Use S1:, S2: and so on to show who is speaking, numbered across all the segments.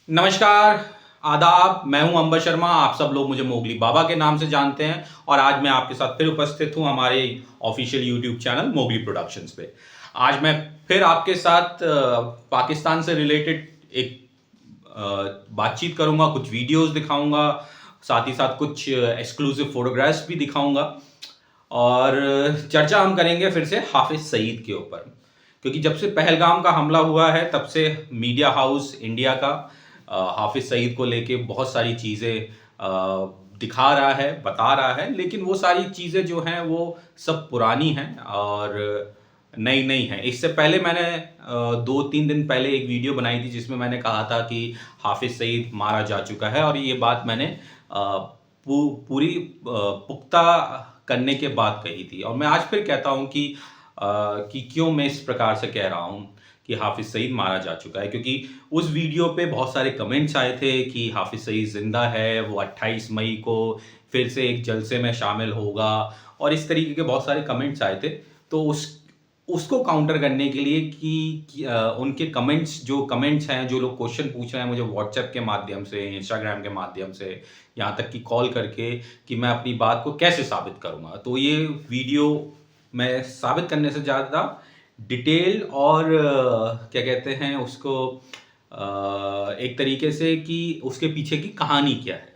S1: नमस्कार, आदाब। मैं हूं अंबर शर्मा। आप सब लोग मुझे मोगली बाबा के नाम से जानते हैं और आज मैं आपके साथ फिर उपस्थित हूं हमारे official YouTube channel Mowgli productions पे। आज मैं फिर आपके साथ पाकिस्तान से रिलेटेड एक बातचीत करूंगा, कुछ वीडियोस दिखाऊंगा, साथ ही साथ कुछ एक्सक्लूसिव फोटोग्राफ्स भी दिखाऊंगा और चर्चा हम करेंगे फिर से हाफिज सईद के ऊपर। क्योंकि जब से पहलगाम का हमला हुआ है तब से मीडिया हाउस इंडिया का हाफिज सईद को लेके बहुत सारी चीज़ें दिखा रहा है, बता रहा है, लेकिन वो सारी चीज़ें जो हैं वो सब पुरानी हैं और नई नई हैं। इससे पहले मैंने 2-3 दिन पहले एक वीडियो बनाई थी जिसमें मैंने कहा था कि हाफिज सईद मारा जा चुका है और ये बात मैंने पूरी पुख्ता करने के बाद कही थी। और मैं आज फिर कहता हूँ कि क्यों मैं इस प्रकार से कह रहा हूँ कि हाफिज सईद मारा जा चुका है। क्योंकि उस वीडियो पे बहुत सारे कमेंट्स आए थे कि हाफिज सईद जिंदा है, वो 28 मई को फिर से एक जलसे में शामिल होगा और इस तरीके के बहुत सारे कमेंट्स आए थे। तो उसको काउंटर करने के लिए उनके कमेंट्स हैं, जो लोग क्वेश्चन पूछ रहे हैं मुझे व्हाट्सएप के माध्यम से, इंस्टाग्राम के माध्यम से, यहाँ तक कि कॉल करके, कि मैं अपनी बात को कैसे साबित करूँगा। तो ये वीडियो मैं साबित करने से ज़्यादा डिटेल और क्या कहते हैं उसको, एक तरीके से कि उसके पीछे की कहानी क्या है।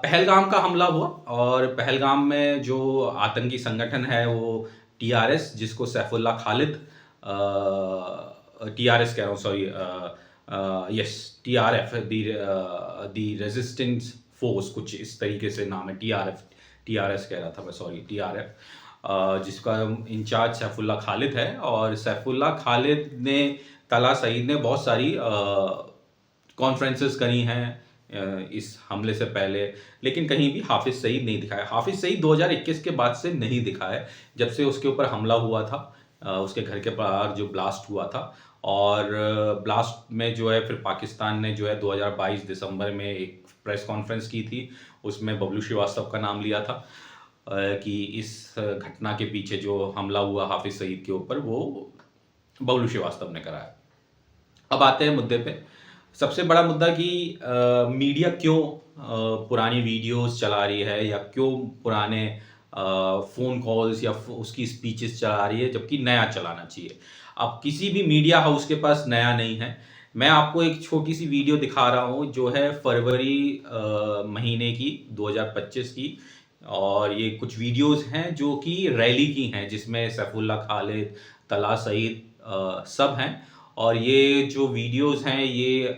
S1: पहलगाम का हमला हुआ और पहलगाम में जो आतंकी संगठन है वो टीआरएस, जिसको सैफुल्ला खालिद, टीआरएस कह रहा हूँ, सॉरी, यस, टीआरएफ, दी रेजिस्टेंस फोर्स, कुछ इस तरीके से नाम है। टीआरएस कह रहा था मैं, सॉरी, टीआरएफ, जिसका इंचार्ज सैफुल्ला खालिद है। और सैफुल्ला खालिद ने, तला सईद ने बहुत सारी कॉन्फ्रेंसेस करी हैं इस हमले से पहले, लेकिन कहीं भी हाफिज सईद नहीं दिखाया। हाफिज सईद 2021 के बाद से नहीं दिखा है, जब से उसके ऊपर हमला हुआ था, उसके घर के बाहर जो ब्लास्ट हुआ था। और ब्लास्ट में जो है फिर पाकिस्तान ने जो है 2022 दिसंबर में एक प्रेस कॉन्फ्रेंस की थी, उसमें बबलू श्रीवास्तव का नाम लिया था कि इस घटना के पीछे जो हमला हुआ हाफिज सईद के ऊपर वो बबलू श्रीवास्तव ने कराया। अब आते हैं मुद्दे पे। सबसे बड़ा मुद्दा कि मीडिया क्यों पुरानी वीडियोस चला रही है या क्यों पुराने फ़ोन कॉल्स या उसकी स्पीचेस चला रही है, जबकि नया चलाना चाहिए। अब किसी भी मीडिया हाउस के पास नया नहीं है। मैं आपको एक छोटी सी वीडियो दिखा रहा हूँ जो है फरवरी महीने की, 2025 की। और ये कुछ वीडियोस हैं जो कि रैली की हैं, जिसमें सैफुल्ला खालिद, तला सईद सब हैं। और ये जो वीडियोस हैं ये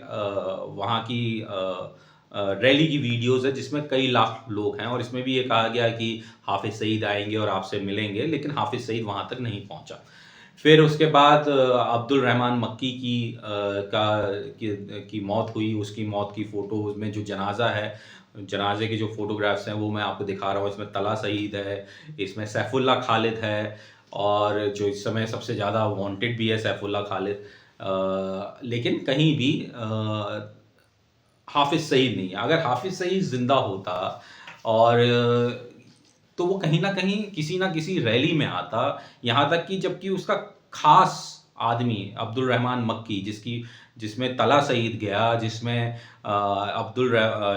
S1: वहाँ की रैली की वीडियोस है, जिसमें कई लाख लोग हैं। और इसमें भी ये कहा गया कि हाफिज सईद आएंगे और आपसे मिलेंगे, लेकिन हाफिज सईद वहाँ तक नहीं पहुँचा। फिर उसके बाद अब्दुल रहमान मक्की की मौत हुई। उसकी मौत की फ़ोटोज़ में जो जनाजा है, जनाजे के जो फ़ोटोग्राफ्स हैं वो मैं आपको दिखा रहा हूँ। इसमें तला सईद है, इसमें सैफुल्ला खालिद है, और जो इस समय सबसे ज़्यादा वांटेड भी है सैफुल्ला खालिद। लेकिन कहीं भी हाफिज सईद नहीं है। अगर हाफिज सईद जिंदा होता और तो वो कहीं ना कहीं किसी ना किसी रैली में आता, यहाँ तक कि जबकि उसका खास आदमी अब्दुल रहमान मक्की, जिसमें तला सईद गया, जिसमें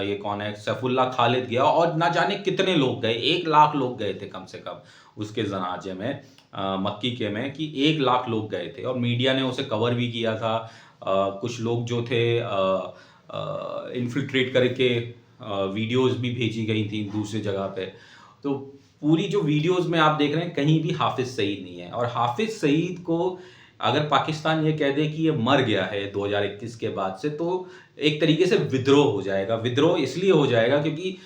S1: ये कौन है, सैफुल्ला खालिद गया, और ना जाने कितने लोग गए, 1 लाख लोग गए थे कम से कम उसके जनाजे में, मक्की के में, कि 1 लाख लोग गए थे। और मीडिया ने उसे कवर भी किया था। कुछ लोग जो थे इन्फिल्ट्रेट करके वीडियोस भी भेजी गई थी दूसरी जगह पे। तो पूरी जो वीडियोस में आप देख रहे हैं, कहीं भी हाफिज सईद नहीं है। और हाफिज सईद को अगर पाकिस्तान ये कह दे कि ये मर गया है 2021 के बाद से, तो एक तरीके से विद्रोह हो जाएगा। विद्रोह इसलिए हो जाएगा क्योंकि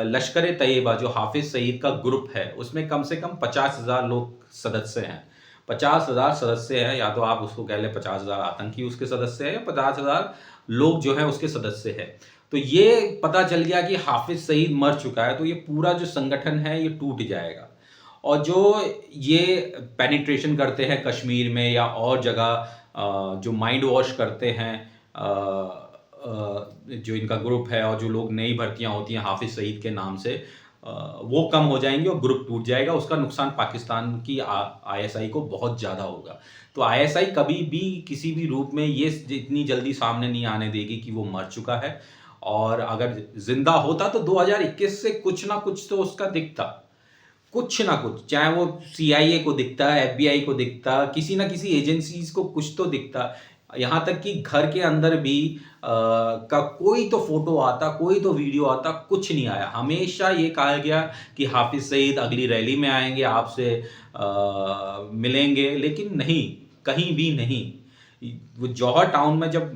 S1: लश्कर तैयबा, जो हाफिज सईद का ग्रुप है, उसमें कम से कम 50,000 लोग सदस्य हैं। 50,000 सदस्य हैं, या तो आप उसको कह लें 50,000 आतंकी उसके सदस्य हैं, या 50,000 लोग जो है उसके सदस्य हैं। तो ये पता चल गया कि हाफिज सईद मर चुका है, तो ये पूरा जो संगठन है ये टूट जाएगा। और जो ये पेनिट्रेशन करते हैं कश्मीर में या और जगह, जो माइंड वॉश करते हैं, जो इनका ग्रुप है, और जो लोग नई भर्तियां होती हैं हाफिज सईद के नाम से, वो कम हो जाएंगे और ग्रुप टूट जाएगा। उसका नुकसान पाकिस्तान की आईएसआई को बहुत ज़्यादा होगा। तो आईएसआई कभी भी किसी भी रूप में ये इतनी जल्दी सामने नहीं आने देगी कि वो मर चुका है, और अगर जिंदा होता तो 2021 से कुछ ना कुछ तो उसका दिखता, कुछ ना कुछ, चाहे वो सीआईए को दिखता, एफबीआई को दिखता, किसी ना किसी एजेंसीज को कुछ तो दिखता। यहाँ तक कि घर के अंदर भी का कोई तो फोटो आता, कोई तो वीडियो आता, कुछ नहीं आया। हमेशा ये कहा गया कि हाफिज सईद अगली रैली में आएंगे, आपसे मिलेंगे, लेकिन नहीं, कहीं भी नहीं। वो जौहर टाउन में जब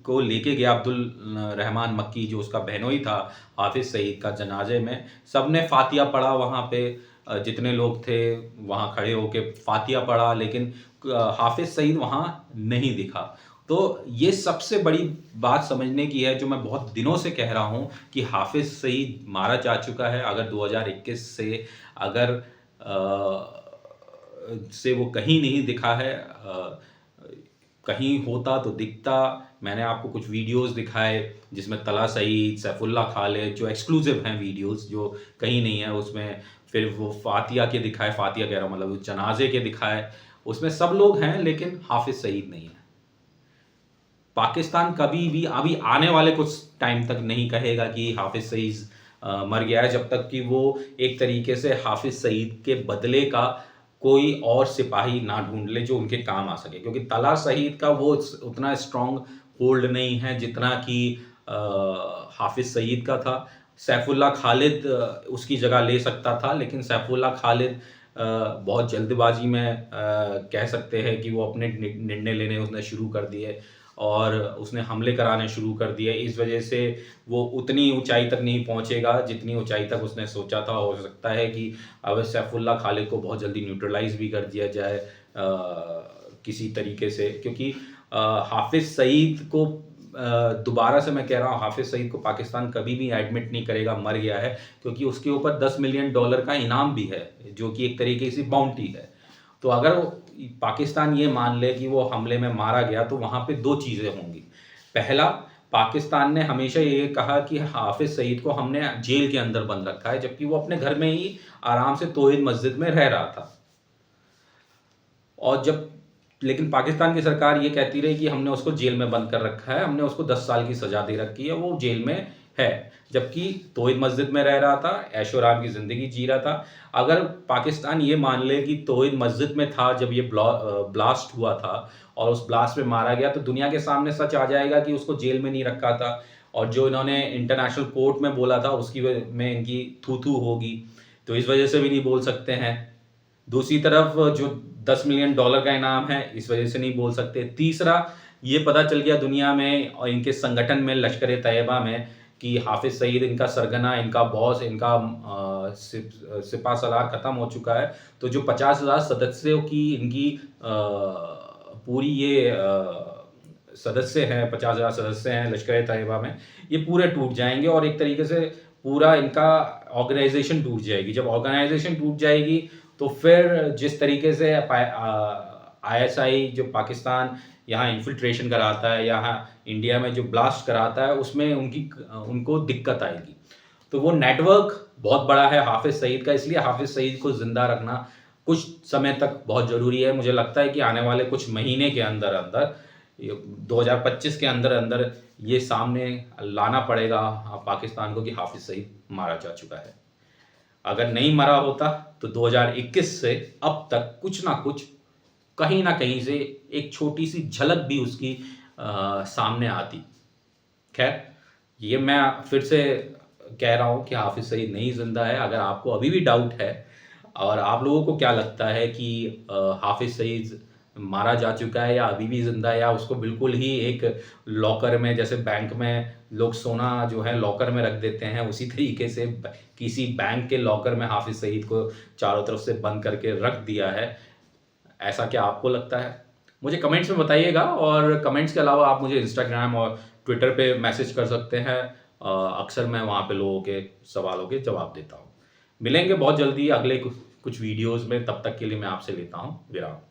S1: को लेके गया अब्दुल रहमान मक्की, जो उसका बहनोई था हाफिज सईद का, जनाजे में सबने फातिया पढ़ा वहाँ पे, जितने लोग थे वहाँ खड़े होके फातिया पढ़ा, लेकिन हाफिज सईद वहाँ नहीं दिखा। तो ये सबसे बड़ी बात समझने की है, जो मैं बहुत दिनों से कह रहा हूँ कि हाफिज सईद मारा जा चुका है। अगर 2021 से अगर से वो कहीं नहीं दिखा है, कहीं होता तो दिखता। मैंने आपको कुछ वीडियोस दिखाए जिसमें तला सईद, सैफुल्ला खालिद, जो एक्सक्लूसिव हैं वीडियोस, जो कहीं नहीं है उसमें। फिर वो फातिया के दिखाए, फातिया कह रहा हूँ मतलब जनाजे के दिखाए, उसमें सब लोग हैं लेकिन हाफिज सईद नहीं है। पाकिस्तान कभी भी अभी आने वाले कुछ टाइम तक नहीं कहेगा कि हाफिज सईद मर गया है, जब तक कि वो एक तरीके से हाफिज सईद के बदले का कोई और सिपाही ना ढूंढ ले जो उनके काम आ सके। क्योंकि तला सईद का वो उतना स्ट्रॉन्ग होल्ड नहीं है जितना कि हाफिज सईद का था। सैफुल्ला खालिद उसकी जगह ले सकता था, लेकिन सैफुल्ला खालिद बहुत जल्दबाजी में कह सकते हैं कि वो अपने निर्णय लेने उसने शुरू कर दिए और उसने हमले कराने शुरू कर दिए। इस वजह से वो उतनी ऊंचाई तक नहीं पहुंचेगा जितनी ऊंचाई तक उसने सोचा था। हो सकता है कि अब सैफुल्ला खालिद को बहुत जल्दी न्यूट्रलाइज भी कर दिया जाए किसी तरीके से, क्योंकि हाफिज सईद को दोबारा से मैं कह रहा हूँ, हाफिज सईद को पाकिस्तान कभी भी एडमिट नहीं करेगा मर गया है, क्योंकि उसके ऊपर $10 मिलियन का इनाम भी है, जो कि एक तरीके से बाउंटी है। तो अगर पाकिस्तान ये मान ले कि वो हमले में मारा गया, तो वहाँ पे दो चीज़ें होंगी। पहला, पाकिस्तान ने हमेशा ये कहा कि हाफिज सईद को हमने जेल के अंदर बंद रखा है, जबकि वो अपने घर में ही आराम से तौहीद मस्जिद में रह रहा था। और लेकिन पाकिस्तान की सरकार ये कहती रही कि हमने उसको जेल में बंद कर रखा है, हमने उसको 10 साल की सजा दे रखी है, वो जेल में है, जबकि तौहीद मस्जिद में रह रहा था, ऐशो आराम की जिंदगी जी रहा था। अगर पाकिस्तान ये मान ले कि तौहीद मस्जिद में था जब ये ब्लास्ट हुआ था और उस ब्लास्ट में मारा गया, तो दुनिया के सामने सच आ जाएगा कि उसको जेल में नहीं रखा था, और जो इन्होंने इंटरनेशनल कोर्ट में बोला था उसकी में इनकी थू होगी, तो इस वजह से भी नहीं बोल सकते हैं। दूसरी तरफ जो $10 मिलियन का इनाम है, इस वजह से नहीं बोल सकते। तीसरा, ये पता चल गया दुनिया में और इनके संगठन में, लश्कर तैयबा में, कि हाफिज सईद इनका सरगना, इनका बॉस, इनका सिपा सलार ख़त्म हो चुका है। तो जो 50,000 सदस्यों की इनकी पूरी ये सदस्य हैं, 50,000 सदस्य हैं लश्कर तैयबा में, ये पूरे टूट जाएंगे और एक तरीके से पूरा इनका ऑर्गेनाइजेशन टूट जाएगी। जब ऑर्गेनाइजेशन टूट जाएगी तो फिर जिस तरीके से आईएसआई जो पाकिस्तान यहाँ इन्फिल्ट्रेशन कराता है, यहाँ इंडिया में जो ब्लास्ट कराता है, उसमें उनको दिक्कत आएगी। तो वो नेटवर्क बहुत बड़ा है हाफिज सईद का, इसलिए हाफिज सईद को जिंदा रखना कुछ समय तक बहुत ज़रूरी है। मुझे लगता है कि आने वाले कुछ महीने के अंदर 2025 के अंदर ये सामने लाना पड़ेगा पाकिस्तान को कि हाफिज सईद मारा जा चुका है। अगर नहीं मरा होता तो 2021 से अब तक कुछ ना कुछ, कहीं ना कहीं से एक छोटी सी झलक भी उसकी सामने आती। खैर, ये मैं फिर से कह रहा हूँ कि हाफिज सईद नहीं जिंदा है। अगर आपको अभी भी डाउट है और आप लोगों को क्या लगता है कि हाफिज सईद मारा जा चुका है या अभी भी जिंदा है, या उसको बिल्कुल ही एक लॉकर में, जैसे बैंक में लोग सोना जो है लॉकर में रख देते हैं, उसी तरीके से किसी बैंक के लॉकर में हाफिज सईद को चारों तरफ से बंद करके रख दिया है। ऐसा क्या आपको लगता है? मुझे कमेंट्स में बताइएगा, और कमेंट्स के अलावा आप मुझे इंस्टाग्राम और ट्विटर पे मैसेज कर सकते हैं। अक्सर मैं वहाँ पे लोगों के सवालों के जवाब देता हूँ। मिलेंगे बहुत जल्दी अगले कुछ वीडियोज़ में, तब तक के लिए मैं आपसे लेता हूँ विराम।